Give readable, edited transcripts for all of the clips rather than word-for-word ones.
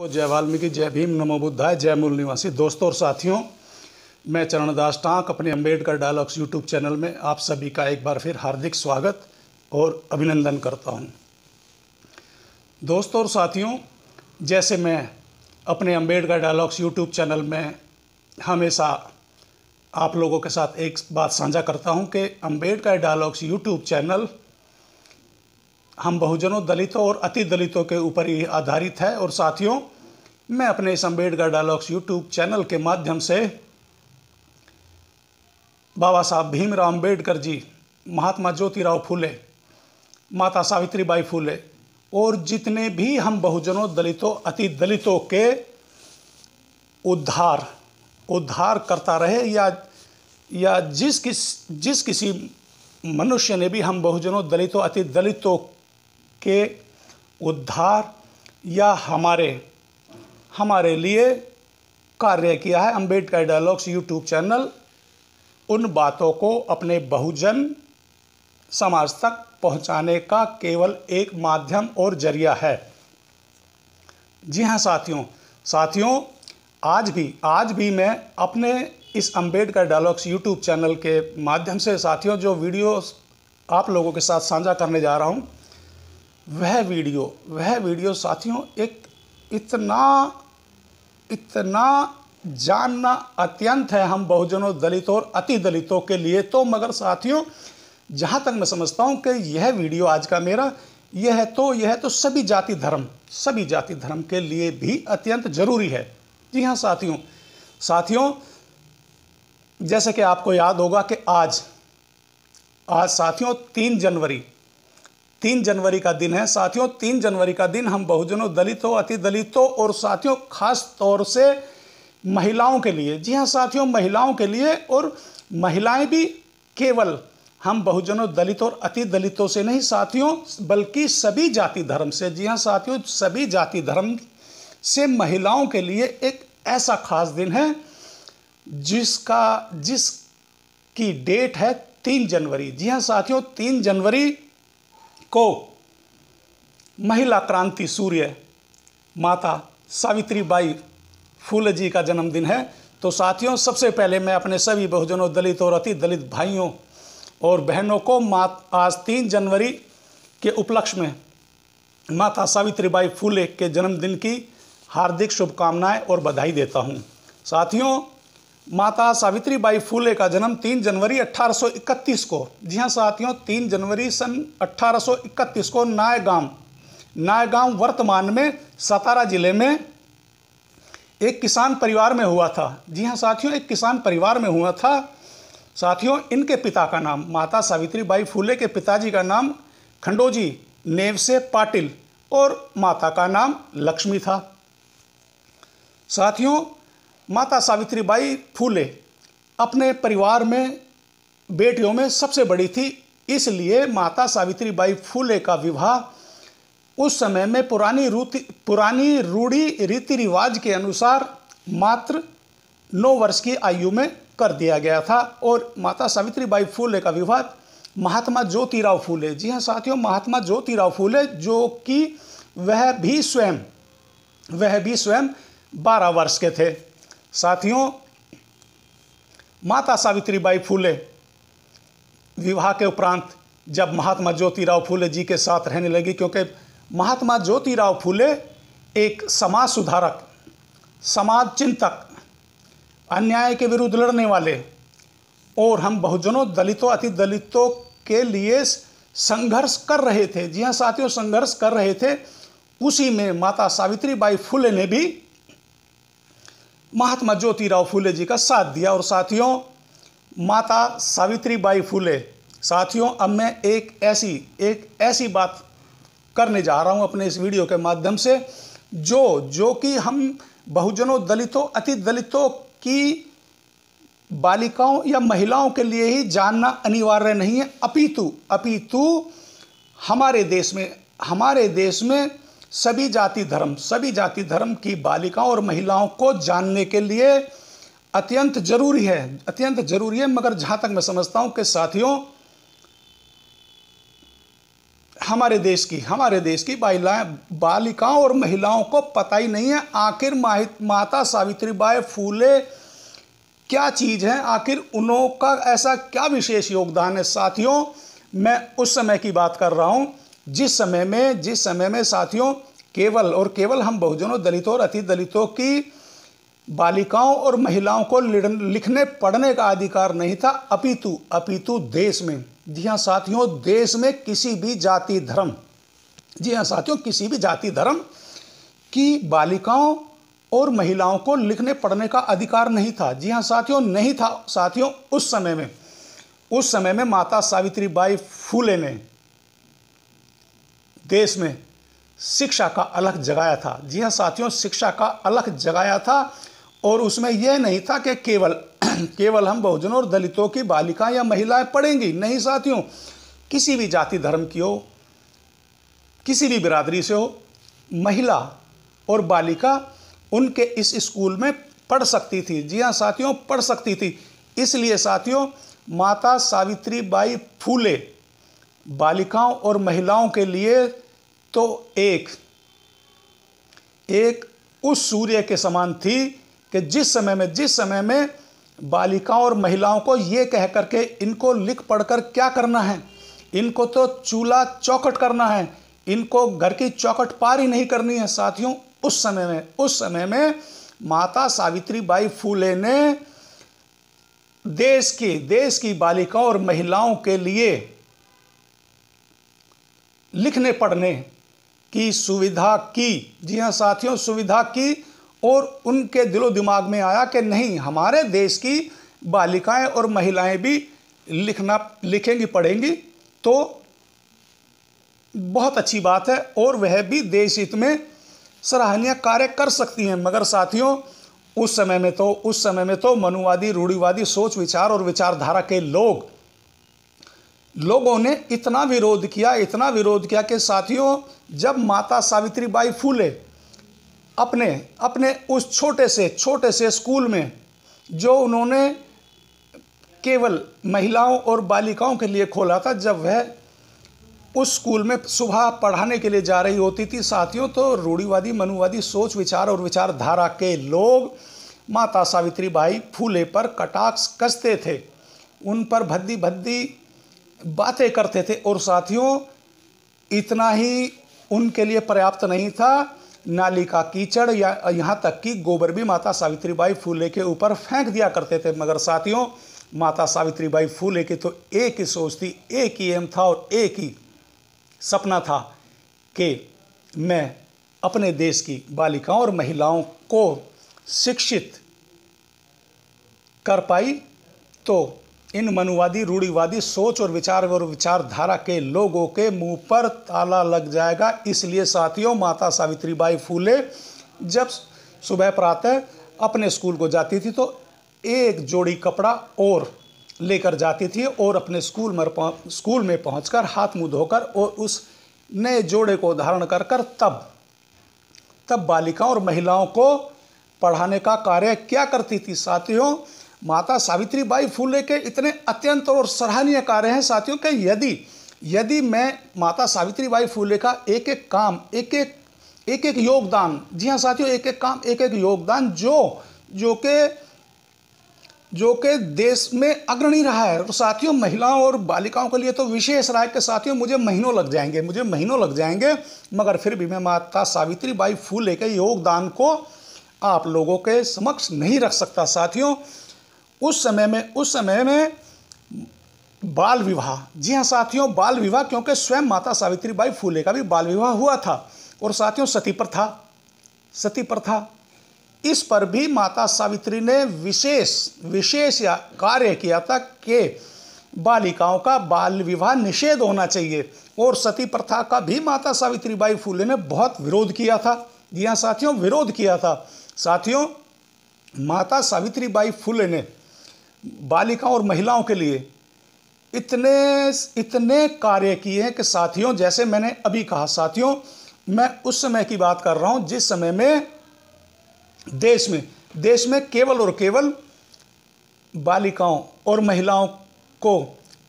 जय वाल्मीकि, जय भीम, नमो बुद्धाय, जय मूल निवासी। दोस्तों और साथियों, मैं चरणदास टांक अपने अम्बेडकर डायलॉग्स यूट्यूब चैनल में आप सभी का एक बार फिर हार्दिक स्वागत और अभिनंदन करता हूं। दोस्तों और साथियों, जैसे मैं अपने अम्बेडकर डायलॉग्स यूट्यूब चैनल में हमेशा आप लोगों के साथ एक बात साझा करता हूं कि अम्बेडकर डायलॉग्स यूट्यूब चैनल हम बहुजनों, दलितों और अति दलितों के ऊपर ही आधारित है। और साथियों, मैं अपने इस अम्बेडकर डायलॉग्स यूट्यूब चैनल के माध्यम से बाबा साहब भीमराव अम्बेडकर जी, महात्मा ज्योतिराव फूले, माता सावित्रीबाई फूले और जितने भी हम बहुजनों, दलितों, अति दलितों के उद्धार करता रहे, या जिस किसी मनुष्य ने भी हम बहुजनों, दलितों, अति दलितों के उद्धार या हमारे लिए कार्य किया है, अम्बेडकर डायलॉग्स यूट्यूब चैनल उन बातों को अपने बहुजन समाज तक पहुंचाने का केवल एक माध्यम और जरिया है। जी हाँ साथियों, आज भी मैं अपने इस अम्बेडकर डायलॉग्स यूट्यूब चैनल के माध्यम से साथियों जो वीडियो आप लोगों के साथ साझा करने जा रहा हूँ, वह वीडियो साथियों एक इतना जानना अत्यंत है हम बहुजनों, दलितों और अति दलितों के लिए। तो मगर साथियों, जहाँ तक मैं समझता हूँ कि यह वीडियो आज का मेरा यह तो सभी जाति धर्म के लिए भी अत्यंत जरूरी है। जी हाँ साथियों, जैसे कि आपको याद होगा कि आज साथियों 3 जनवरी का दिन है। साथियों 3 जनवरी का दिन हम बहुजनों, दलितों, अति दलितों और साथियों खास तौर से महिलाओं के लिए, जी हाँ साथियों, महिलाओं के लिए, और महिलाएं भी केवल हम बहुजनों, दलितों और अति दलितों से नहीं साथियों, बल्कि सभी जाति धर्म से, जी हाँ साथियों, सभी जाति धर्म से महिलाओं के लिए एक ऐसा खास दिन है जिसकी डेट है 3 जनवरी। जी हाँ साथियों, 3 जनवरी को महिला क्रांति सूर्य माता सावित्रीबाई फूले जी का जन्मदिन है। तो साथियों, सबसे पहले मैं अपने सभी बहुजनों, दलित और अति दलित भाइयों और बहनों को आज 3 जनवरी के उपलक्ष्य में माता सावित्रीबाई फूले के जन्मदिन की हार्दिक शुभकामनाएं और बधाई देता हूं। साथियों, माता सावित्रीबाई फूले का जन्म 3 जनवरी 1831 को, जी हाँ साथियों, 3 जनवरी सन 1831 को नायगांव वर्तमान में सतारा जिले में एक किसान परिवार में हुआ था। जी हाँ साथियों, एक किसान परिवार में हुआ था। साथियों, इनके पिता का नाम, माता सावित्रीबाई फूले के पिताजी का नाम खंडोजी नेवसे पाटिल और माता का नाम लक्ष्मी था। साथियों, माता सावित्रीबाई फूले अपने परिवार में बेटियों में सबसे बड़ी थी, इसलिए माता सावित्रीबाई फूले का विवाह उस समय में पुरानी रूढ़ी रीति रिवाज के अनुसार मात्र 9 वर्ष की आयु में कर दिया गया था। और माता सावित्रीबाई फूले का विवाह महात्मा ज्योतिराव फूले, जी हाँ साथियों, महात्मा ज्योतिराव फूले, जो कि वह भी स्वयं 12 वर्ष के थे। साथियों, माता सावित्रीबाई फूले विवाह के उपरांत जब महात्मा ज्योतिराव फूले जी के साथ रहने लगी, क्योंकि महात्मा ज्योतिराव फूले एक समाज सुधारक, समाज चिंतक, अन्याय के विरुद्ध लड़ने वाले और हम बहुजनों, दलितों, अति दलितों के लिए संघर्ष कर रहे थे। जी हाँ साथियों, संघर्ष कर रहे थे। उसी में माता सावित्रीबाई फूले ने भी महात्मा ज्योतिराव फूले जी का साथ दिया। और साथियों, माता सावित्रीबाई फूले, साथियों, अब मैं एक ऐसी बात करने जा रहा हूं अपने इस वीडियो के माध्यम से, जो कि हम बहुजनों, दलितों, अति दलितों की बालिकाओं या महिलाओं के लिए ही जानना अनिवार्य नहीं है, अपितु हमारे देश में सभी जाति धर्म की बालिकाओं और महिलाओं को जानने के लिए अत्यंत जरूरी है। मगर जहां तक मैं समझता हूं कि साथियों, हमारे देश की बालिकाओं और महिलाओं को पता ही नहीं है आखिर माता सावित्रीबाई फूले क्या चीज़ है, आखिर उनका ऐसा क्या विशेष योगदान है। साथियों, मैं उस समय की बात कर रहा हूँ जिस समय में साथियों केवल और केवल हम बहुजनों, दलितों और अति दलितों की बालिकाओं और महिलाओं को लिखने पढ़ने का अधिकार नहीं था, अपितु देश में, जी हाँ साथियों, देश में किसी भी जाति धर्म, जी हाँ साथियों, किसी भी जाति धर्म की बालिकाओं और महिलाओं को लिखने पढ़ने का अधिकार नहीं था। जी हाँ साथियों, नहीं था साथियों। उस समय में माता सावित्रीबाई फूले ने देश में शिक्षा का अलख जगाया था। जी हाँ साथियों, शिक्षा का अलख जगाया था और उसमें यह नहीं था कि केवल हम बहुजनों और दलितों की बालिकाएं या महिलाएं पढ़ेंगी। नहीं साथियों, किसी भी जाति धर्म की हो, किसी भी बिरादरी से हो, महिला और बालिका उनके इस स्कूल में पढ़ सकती थी। जी हाँ साथियों, पढ़ सकती थी। इसलिए साथियों, माता सावित्रीबाई फूले बालिकाओं और महिलाओं के लिए तो एक उस सूर्य के समान थी कि जिस समय में बालिकाओं और महिलाओं को ये कह करके इनको लिख पढ़कर क्या करना है, इनको तो चूल्हा चौखट करना है, इनको घर की चौखट पार ही नहीं करनी है। साथियों, उस समय में माता सावित्रीबाई फूले ने देश की बालिकाओं और महिलाओं के लिए लिखने पढ़ने की सुविधा की। जी हाँ साथियों, सुविधा की और उनके दिलो दिमाग में आया कि नहीं, हमारे देश की बालिकाएं और महिलाएं भी लिखेंगी पढ़ेंगी तो बहुत अच्छी बात है और वह भी देश हित में सराहनीय कार्य कर सकती हैं। मगर साथियों, उस समय में तो मनुवादी, रूढ़िवादी सोच विचार और विचारधारा के लोगों ने इतना विरोध किया कि साथियों, जब माता सावित्रीबाई फूले अपने उस छोटे से स्कूल में, जो उन्होंने केवल महिलाओं और बालिकाओं के लिए खोला था, जब वह उस स्कूल में सुबह पढ़ाने के लिए जा रही होती थी साथियों, तो रूढ़िवादी, मनुवादी सोच विचार और विचारधारा के लोग माता सावित्रीबाई फूले पर कटाक्ष कसते थे, उन पर भद्दी भद्दी बातें करते थे। और साथियों, इतना ही उनके लिए पर्याप्त नहीं था, नाली का कीचड़ या यहाँ तक कि गोबर भी माता सावित्रीबाई फूले के ऊपर फेंक दिया करते थे। मगर साथियों, माता सावित्रीबाई फूले की तो एक ही सोच थी, एक ही एम था और एक ही सपना था कि मैं अपने देश की बालिकाओं और महिलाओं को शिक्षित कर पाई तो इन मनुवादी, रूढ़िवादी सोच और विचारधारा के लोगों के मुंह पर ताला लग जाएगा। इसलिए साथियों, माता सावित्रीबाई फूले जब सुबह प्रातः अपने स्कूल को जाती थी तो एक जोड़ी कपड़ा और लेकर जाती थी और अपने स्कूल में पहुंचकर हाथ मुंह धोकर और उस नए जोड़े को धारण कर तब बालिकाओं और महिलाओं को पढ़ाने का कार्य क्या करती थी। साथियों, माता सावित्रीबाई फूले के इतने अत्यंत और सराहनीय कार्य हैं साथियों कि यदि मैं माता सावित्रीबाई फूले का एक एक काम, एक एक योगदान, जी हाँ साथियों, एक एक काम, एक एक योगदान जो कि देश में अग्रणी रहा है, और साथियों महिलाओं और बालिकाओं के लिए तो विशेष रहा है कि साथियों मुझे महीनों लग जाएंगे, मगर फिर भी मैं माता सावित्रीबाई फूले के योगदान को आप लोगों के समक्ष नहीं रख सकता। साथियों, उस समय में बाल विवाह, जी हाँ साथियों, बाल विवाह, क्योंकि स्वयं माता सावित्रीबाई फूले का भी बाल विवाह हुआ था। और साथियों, सती प्रथा, इस पर भी माता सावित्री ने विशेष कार्य किया था कि बालिकाओं का बाल विवाह निषेध होना चाहिए। और सती प्रथा का भी माता सावित्रीबाई फूले ने बहुत विरोध किया था। जी हाँ साथियों, विरोध किया था। साथियों, माता सावित्रीबाई फूले ने बालिकाओं और महिलाओं के लिए इतने कार्य किए हैं कि साथियों, जैसे मैंने अभी कहा साथियों, मैं उस समय की बात कर रहा हूं जिस समय में देश में केवल और केवल बालिकाओं और महिलाओं को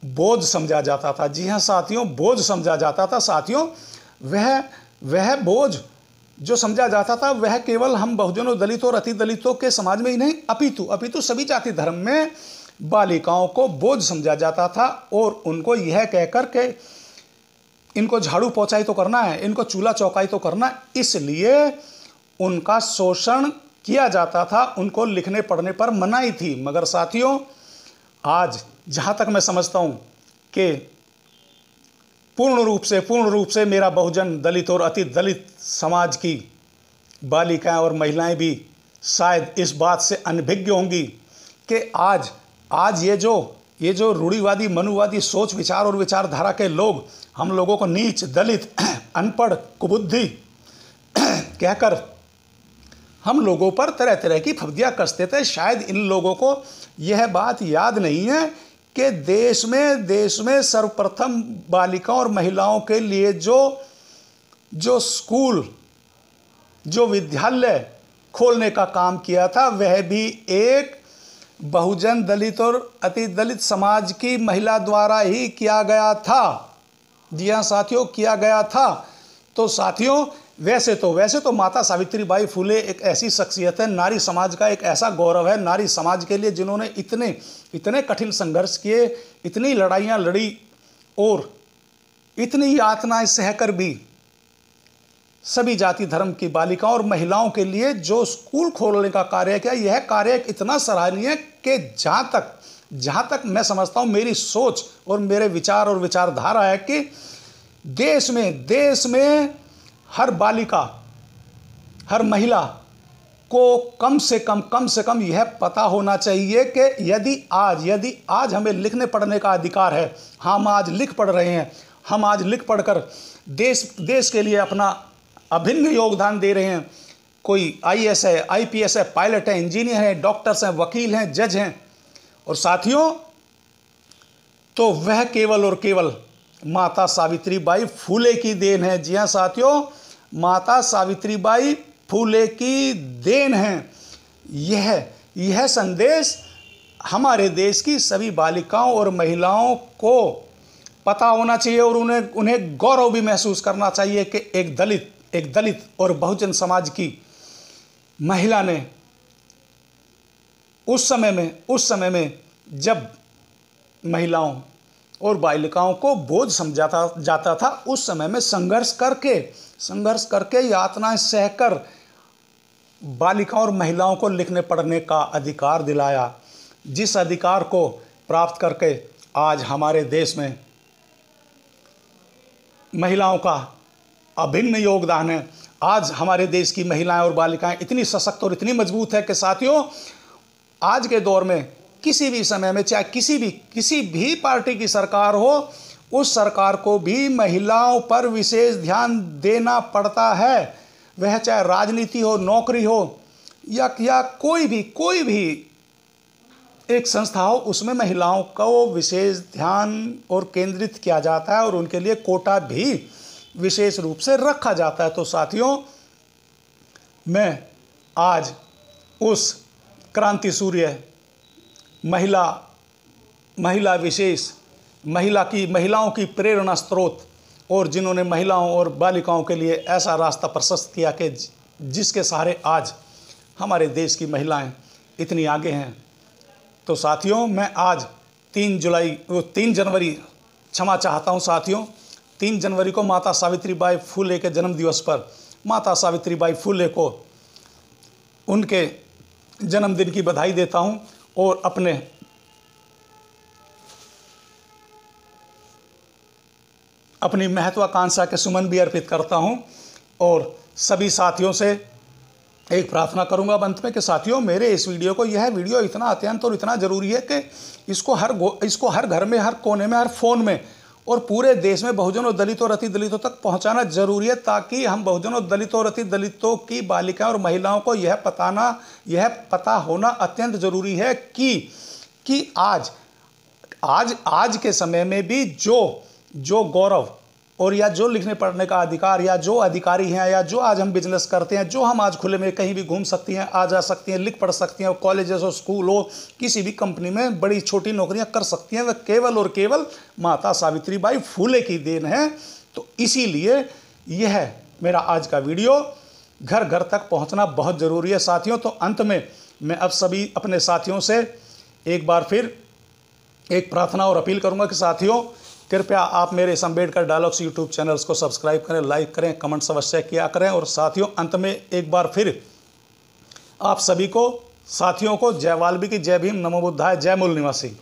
बोझ समझा जाता था। जी हाँ साथियों, बोझ समझा जाता था साथियों। वह बोझ जो समझा जाता था वह केवल हम बहुजनों, दलितों और अति दलितों के समाज में ही नहीं अपितु सभी जाति धर्म में बालिकाओं को बोझ समझा जाता था। और उनको यह कहकर के इनको झाड़ू पोछाई तो करना है, इनको चूल्हा चौकाई तो करना है, इसलिए उनका शोषण किया जाता था, उनको लिखने पढ़ने पर मनाही थी। मगर साथियों, आज जहाँ तक मैं समझता हूँ कि पूर्ण रूप से मेरा बहुजन, दलित और अति दलित समाज की बालिकाएं और महिलाएं भी शायद इस बात से अनभिज्ञ होंगी कि आज ये जो रूढ़िवादी, मनुवादी सोच विचार और विचारधारा के लोग हम लोगों को नीच, दलित, अनपढ़, कुबुद्धि कहकर हम लोगों पर तरह तरह की फब्तियाँ कसते थे। शायद इन लोगों को यह बात याद नहीं है कि देश में सर्वप्रथम बालिकाओं और महिलाओं के लिए जो स्कूल, जो विद्यालय खोलने का काम किया था वह भी एक बहुजन, दलित और अति दलित समाज की महिला द्वारा ही किया गया था। जी हाँ साथियों, किया गया था। तो साथियों, वैसे तो माता सावित्रीबाई फुले एक ऐसी शख्सियत है, नारी समाज का एक ऐसा गौरव है, नारी समाज के लिए जिन्होंने इतने कठिन संघर्ष किए, इतनी लड़ाइयाँ लड़ी और इतनी यातनाएं सहकर भी सभी जाति धर्म की बालिकाओं और महिलाओं के लिए जो स्कूल खोलने का कार्य किया, यह कार्य इतना सराहनीय है कि जहाँ तक मैं समझता हूँ, मेरी सोच और मेरे विचार और विचारधारा है कि देश में हर बालिका, हर महिला को कम से कम यह पता होना चाहिए कि यदि आज हमें लिखने पढ़ने का अधिकार है, हम आज लिख पढ़ रहे हैं, हम आज लिख पढ़कर देश के लिए अपना अभिन्न योगदान दे रहे हैं। कोई IAS है, IPS है, पायलट है, इंजीनियर है, डॉक्टर्स हैं, वकील हैं, जज हैं। और साथियों, तो वह केवल और केवल माता सावित्रीबाई फुले की देन है। जी हाँ साथियों, माता सावित्रीबाई फुले की देन है। यह संदेश हमारे देश की सभी बालिकाओं और महिलाओं को पता होना चाहिए और उन्हें गौरव भी महसूस करना चाहिए कि एक दलित और बहुजन समाज की महिला ने उस समय में जब महिलाओं और बालिकाओं को बोझ समझा जाता था, उस समय में संघर्ष करके यातनाएं सहकर बालिकाओं और महिलाओं को लिखने पढ़ने का अधिकार दिलाया, जिस अधिकार को प्राप्त करके आज हमारे देश में महिलाओं का अभिन्न योगदान है। आज हमारे देश की महिलाएं और बालिकाएं इतनी सशक्त और इतनी मजबूत है कि साथियों, आज के दौर में किसी भी समय में चाहे किसी भी पार्टी की सरकार हो, उस सरकार को भी महिलाओं पर विशेष ध्यान देना पड़ता है। वह चाहे राजनीति हो, नौकरी हो या कोई भी एक संस्था हो, उसमें महिलाओं को विशेष ध्यान और केंद्रित किया जाता है और उनके लिए कोटा भी विशेष रूप से रखा जाता है। तो साथियों, मैं आज उस क्रांति सूर्य महिला विशेष महिलाओं की प्रेरणा स्रोत और जिन्होंने महिलाओं और बालिकाओं के लिए ऐसा रास्ता प्रशस्त किया कि जिसके सहारे आज हमारे देश की महिलाएं इतनी आगे हैं। तो साथियों, मैं आज 3 जनवरी क्षमा चाहता हूं साथियों, 3 जनवरी को माता सावित्रीबाई फुले के जन्म दिवस पर माता सावित्रीबाई फुले को उनके जन्मदिन की बधाई देता हूं और अपनी महत्वाकांक्षा के सुमन भी अर्पित करता हूं। और सभी साथियों से एक प्रार्थना करूंगा अंत में कि साथियों, मेरे इस वीडियो को, यह वीडियो इतना अत्यंत और इतना ज़रूरी है कि इसको हर घर में, हर कोने में, हर फोन में और पूरे देश में बहुजनों, दलितों और अति दलितों तक पहुंचाना जरूरी है, ताकि हम बहुजनों, दलितों और अति दलितों की बालिकाओं और महिलाओं को यह पता होना अत्यंत जरूरी है कि आज के समय में भी जो गौरव और या जो लिखने पढ़ने का अधिकार, या जो अधिकारी हैं, या जो आज हम बिजनेस करते हैं, जो हम आज खुले में कहीं भी घूम सकती हैं, आ जा सकती हैं, लिख पढ़ सकती हैं, कॉलेजेस हो, स्कूल हो, किसी भी कंपनी में बड़ी छोटी नौकरियां कर सकती हैं, वह केवल और केवल माता सावित्रीबाई फूले की देन है। तो इसीलिए यह मेरा आज का वीडियो घर घर तक पहुंचना बहुत ज़रूरी है साथियों। तो अंत में मैं अब सभी अपने साथियों से एक बार फिर एक प्रार्थना और अपील करूंगा कि साथियों, कृपया आप मेरे इस अम्बेडकर डायलॉग्स यूट्यूब चैनल्स को सब्सक्राइब करें, लाइक करें, कमेंट्स अवश्य किया करें। और साथियों, अंत में एक बार फिर आप सभी को, साथियों को, जय वाल्मीकि, जय भीम, नमो बुद्धाय, जय मूल निवासी।